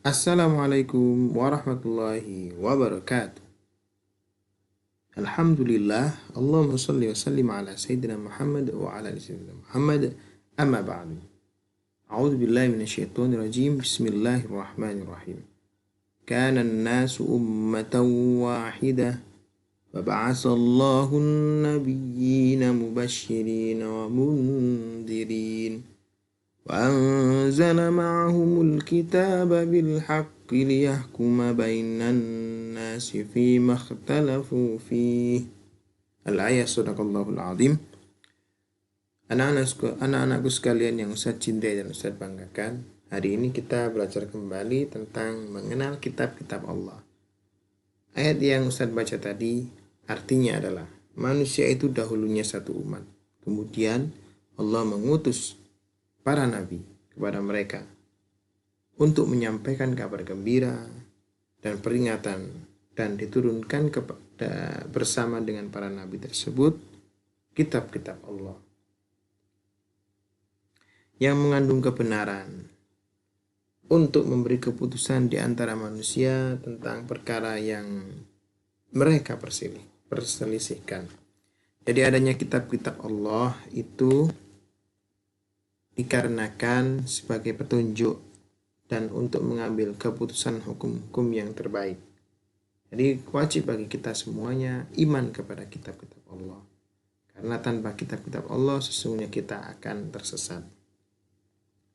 Assalamualaikum warahmatullahi wabarakatuh. Alhamdulillah, Allahumma salli wa sallim ala Sayyidina Muhammad wa ala ali Sayyidina Muhammad, amma ba'du. A'udzu billahi minasyaitonir rajim. Bismillahirrahmanirrahim. Kana an-nasu ummatan wahidah wa ba'atsallahu an-nabiyyina mubasysyirin wa mundzirin وأنزل معهم الكتاب بالحق ليحكم بين الناس فيما اختلفوا فيه. Al-ayat Sadaqallahul Azim. Anak-anakku sekalian yang Ustaz cintai dan Ustaz banggakan, hari ini kita belajar kembali tentang mengenal kitab-kitab Allah. Ayat yang Ustaz baca tadi artinya adalah manusia itu dahulunya satu umat, kemudian Allah mengutus para nabi kepada mereka untuk menyampaikan kabar gembira dan peringatan, dan diturunkan bersama dengan para nabi tersebut kitab-kitab Allah yang mengandung kebenaran untuk memberi keputusan di antara manusia tentang perkara yang mereka perselisihkan. Jadi adanya kitab-kitab Allah itu dikarenakan sebagai petunjuk dan untuk mengambil keputusan hukum-hukum yang terbaik. Jadi wajib bagi kita semuanya iman kepada kitab-kitab Allah. Karena tanpa kitab-kitab Allah sesungguhnya kita akan tersesat.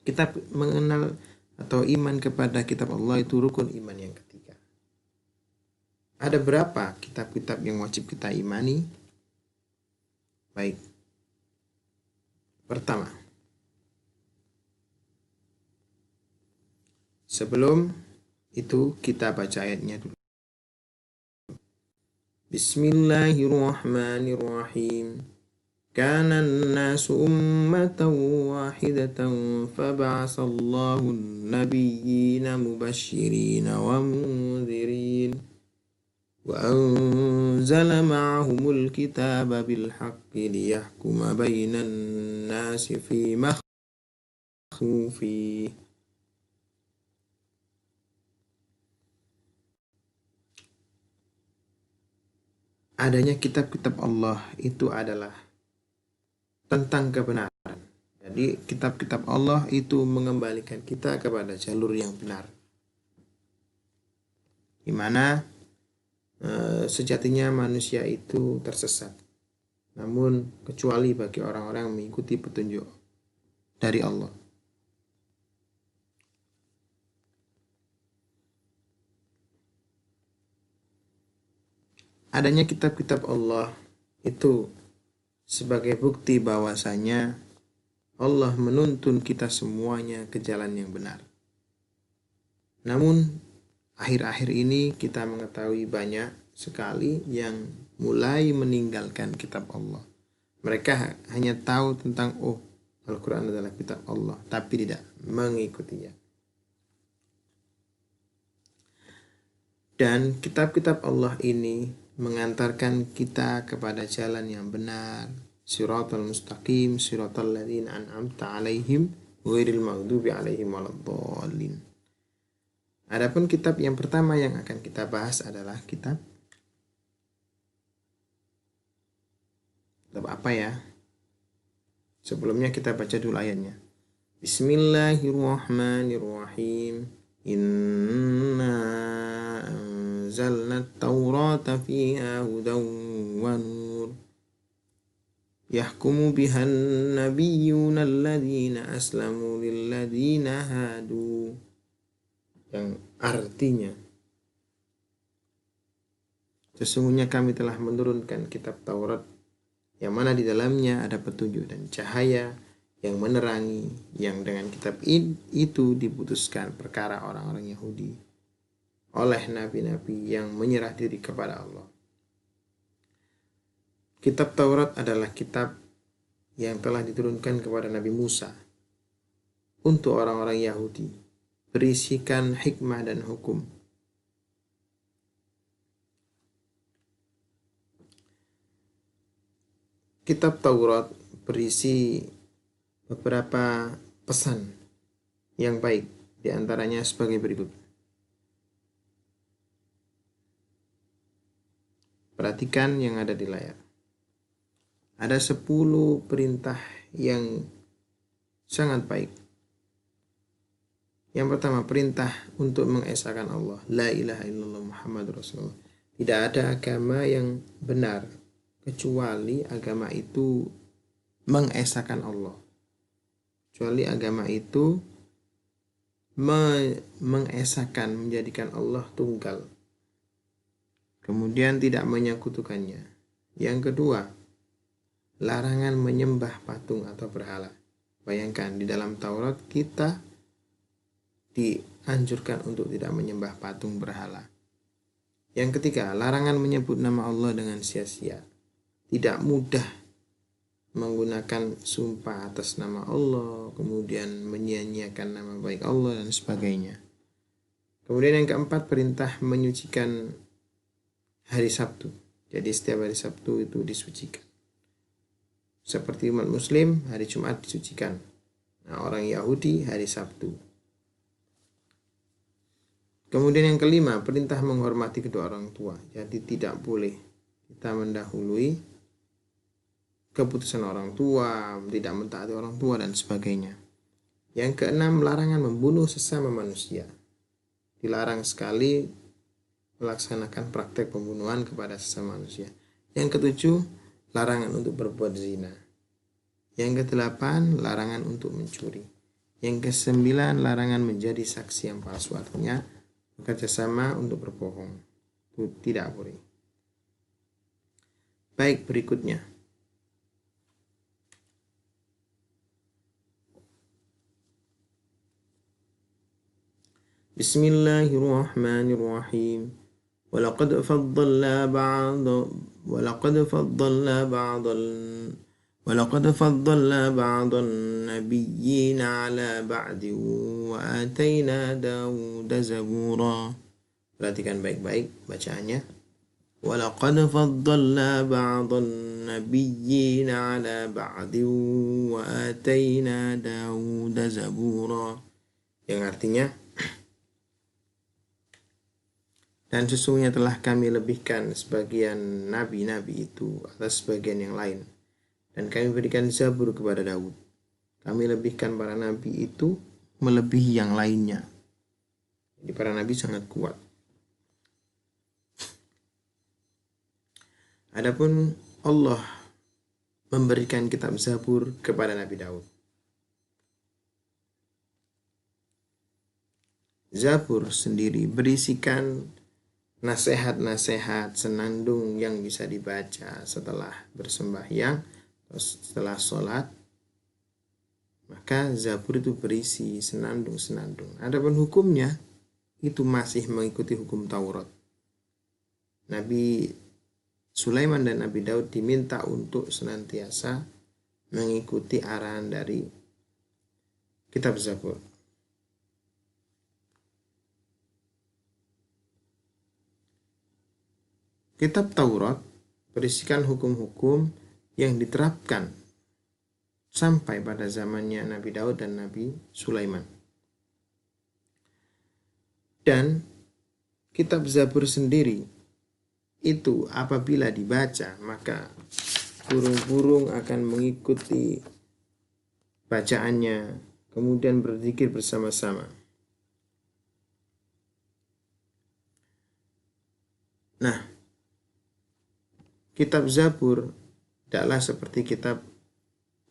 Kita mengenal atau iman kepada kitab Allah itu rukun iman yang ketiga. Ada berapa kitab-kitab yang wajib kita imani? Baik. Pertama, sebelum itu kita baca ayatnya dulu. Bismillahirrahmanirrahim. Kana an-nasu ummatan wahidatan faba'atsallahu an-nabiyyina mubasysyirin wa mundzirin wa anzala ma'ahumul kitaba bil haqqi liyahkuma bainan nasi fima ikhtalafu fihi. Adanya kitab-kitab Allah itu adalah tentang kebenaran. Jadi kitab-kitab Allah itu mengembalikan kita kepada jalur yang benar, di mana sejatinya manusia itu tersesat, namun kecuali bagi orang-orang yang mengikuti petunjuk dari Allah. Adanya kitab-kitab Allah itu sebagai bukti bahwasanya Allah menuntun kita semuanya ke jalan yang benar. Namun akhir-akhir ini kita mengetahui banyak sekali yang mulai meninggalkan kitab Allah. Mereka hanya tahu tentang Al-Quran adalah kitab Allah, tapi tidak mengikutinya. Dan kitab-kitab Allah ini mengantarkan kita kepada jalan yang benar, siratal mustaqim, siratal ladzina an'amta 'alaihim ghairil maghdubi 'alaihim waladdallin. Adapun kitab yang pertama yang akan kita bahas adalah kitab apa ya? Sebelumnya kita baca dulu ayatnya. Bismillahirrahmanirrahim. Inna anzalna at-taurata fiha hudan wa nur yahkumu bihan nabiyyuna alladzina aslamu lilladzina hadu, yang artinya sesungguhnya kami telah menurunkan kitab Taurat yang mana di dalamnya ada petunjuk dan cahaya yang menerangi, yang dengan kitab itu diputuskan perkara orang-orang Yahudi oleh nabi-nabi yang menyerah diri kepada Allah. Kitab Taurat adalah kitab yang telah diturunkan kepada Nabi Musa untuk orang-orang Yahudi, berisikan hikmah dan hukum. Kitab Taurat berisi beberapa pesan yang baik, di antaranya sebagai berikut. perhatikan yang ada di layar. Ada 10 perintah yang sangat baik. Yang pertama, perintah untuk mengesahkan Allah. La ilaha illallah Muhammadur Rasulullah. Tidak ada agama yang benar kecuali agama itu mengesahkan Allah. Kecuali agama itu mengesahkan, menjadikan Allah tunggal. Kemudian tidak menyekutukannya. Yang kedua, larangan menyembah patung atau berhala. Bayangkan, di dalam Taurat kita dianjurkan untuk tidak menyembah patung berhala. Yang ketiga, larangan menyebut nama Allah dengan sia-sia. Tidak mudah menggunakan sumpah atas nama Allah, kemudian menyia-nyiakan nama baik Allah dan sebagainya. Kemudian yang keempat, perintah menyucikan hari Sabtu. Jadi setiap hari Sabtu itu disucikan. Seperti umat Muslim, hari Jumat disucikan. Nah, orang Yahudi hari Sabtu. Kemudian yang kelima, perintah menghormati kedua orang tua. Jadi tidak boleh kita mendahului keputusan orang tua, tidak mentaati orang tua dan sebagainya. Yang keenam, larangan membunuh sesama manusia. Dilarang sekali melaksanakan praktek pembunuhan kepada sesama manusia. Yang ketujuh, larangan untuk berbuat zina. Yang kedelapan, larangan untuk mencuri. Yang kesembilan, larangan menjadi saksi yang palsu, artinya bekerja sama untuk berbohong. Itu tidak boleh. Baik, berikutnya. Bismillahirrahmanirrahim. ولقد فضلنا بعض النبيين على بعض وآتينا داود زبورا. Perhatikan baik-baik bacaannya. ولقد فضلنا بعض النبيين على بعض وآتينا داود زبورا. Yang artinya, dan sesungguhnya telah kami lebihkan sebagian nabi-nabi itu atas sebagian yang lain. Dan kami berikan Zabur kepada Daud. Kami lebihkan para nabi itu melebihi yang lainnya. Jadi para nabi sangat kuat. Adapun Allah memberikan kitab Zabur kepada Nabi Daud. Zabur sendiri berisikan nasihat-nasihat, senandung yang bisa dibaca setelah bersembahyang, setelah sholat. Maka Zabur itu berisi senandung-senandung. Adapun hukumnya itu masih mengikuti hukum Taurat. Nabi Sulaiman dan Nabi Daud diminta untuk senantiasa mengikuti arahan dari kitab Zabur. Kitab Taurat berisikan hukum-hukum yang diterapkan sampai pada zamannya Nabi Daud dan Nabi Sulaiman. Dan kitab Zabur sendiri itu apabila dibaca, maka burung-burung akan mengikuti bacaannya, kemudian berzikir bersama-sama. Nah, kitab Zabur tidaklah seperti kitab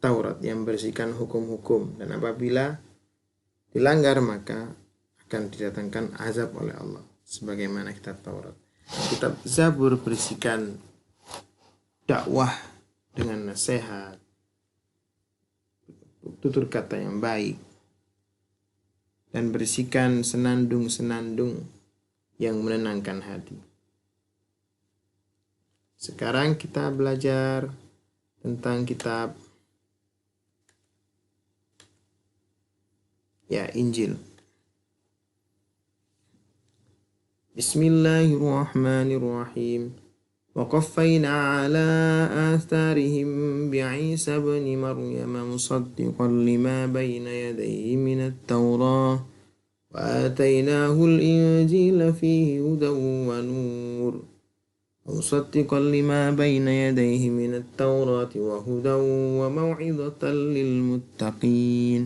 Taurat yang berisikan hukum-hukum, dan apabila dilanggar maka akan didatangkan azab oleh Allah sebagaimana kitab Taurat. Kitab Zabur berisikan dakwah dengan nasihat, tutur kata yang baik, dan berisikan senandung-senandung yang menenangkan hati. Sekarang kita belajar tentang kitab Injil. Bismillahirrahmanirrahim. وقفينا على آثارهم بعيسى ابن مريم مصدقا لما بين يديه من التوراة وآتيناه الإنجيل فيه هدى ونور مصدقا لما بين يديه من التوراة وهدى وموعظة للمتقين.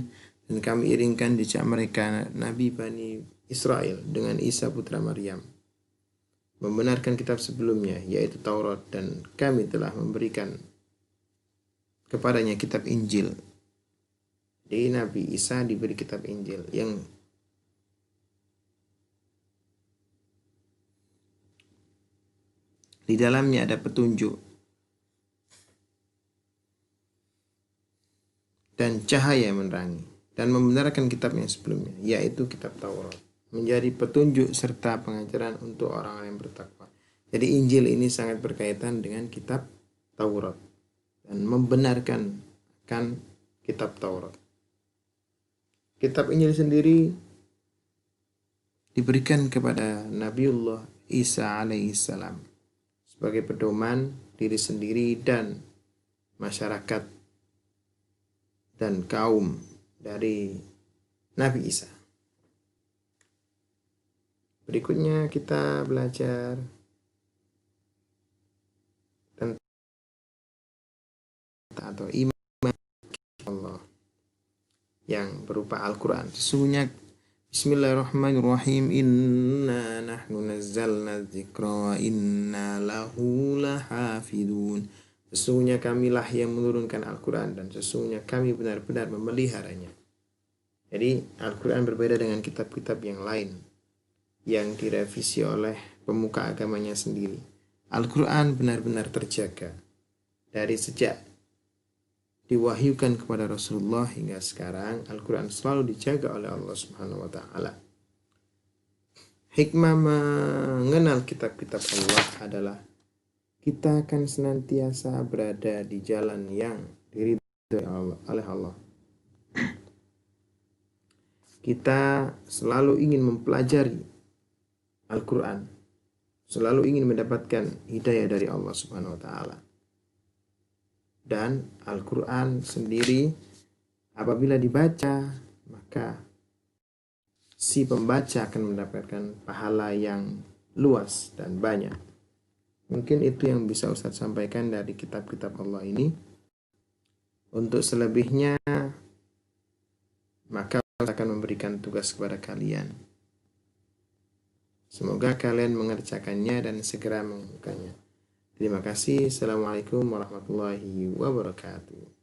Dan kami iringkan jejak mereka Nabi Bani Israel dengan Isa putra Maryam, membenarkan kitab sebelumnya yaitu Taurat, dan kami telah memberikan kepadanya kitab Injil. Jadi Nabi Isa diberi kitab Injil yang di dalamnya ada petunjuk dan cahaya yang menerangi, dan membenarkan kitab yang sebelumnya, yaitu kitab Taurat, menjadi petunjuk serta pengajaran untuk orang-orang yang bertakwa. Jadi Injil ini sangat berkaitan dengan kitab Taurat dan membenarkan kan kitab Taurat. Kitab Injil sendiri diberikan kepada Nabiullah Isa alaihissalam sebagai pedoman diri sendiri dan masyarakat dan kaum dari Nabi Isa. Berikutnya kita belajar tentang atau iman Allah yang berupa Al-Quran. Sesungguhnya Bismillahirrahmanirrahim, inna nahnu nazzalna dzikra wa inna lahu lahafidun. Sesungguhnya kamilah yang menurunkan Al-Quran dan sesungguhnya kami benar-benar memeliharanya. Jadi Al-Quran berbeda dengan kitab-kitab yang lain yang direvisi oleh pemuka agamanya sendiri. Al-Quran benar-benar terjaga dari sejak diwahyukan kepada Rasulullah hingga sekarang. Al-Quran selalu dijaga oleh Allah Subhanahu wa Ta'ala. Hikmah mengenal kitab-kitab Allah adalah kita akan senantiasa berada di jalan yang diridhoi oleh Allah. Kita selalu ingin mempelajari Al-Quran, selalu ingin mendapatkan hidayah dari Allah Subhanahu wa Ta'ala. Dan Al-Quran sendiri apabila dibaca, maka si pembaca akan mendapatkan pahala yang luas dan banyak. Mungkin itu yang bisa Ustadz sampaikan dari kitab-kitab Allah ini. Untuk selebihnya, maka Ustadz akan memberikan tugas kepada kalian. Semoga kalian mengerjakannya dan segera melakukannya. Terima kasih. Assalamualaikum warahmatullahi wabarakatuh.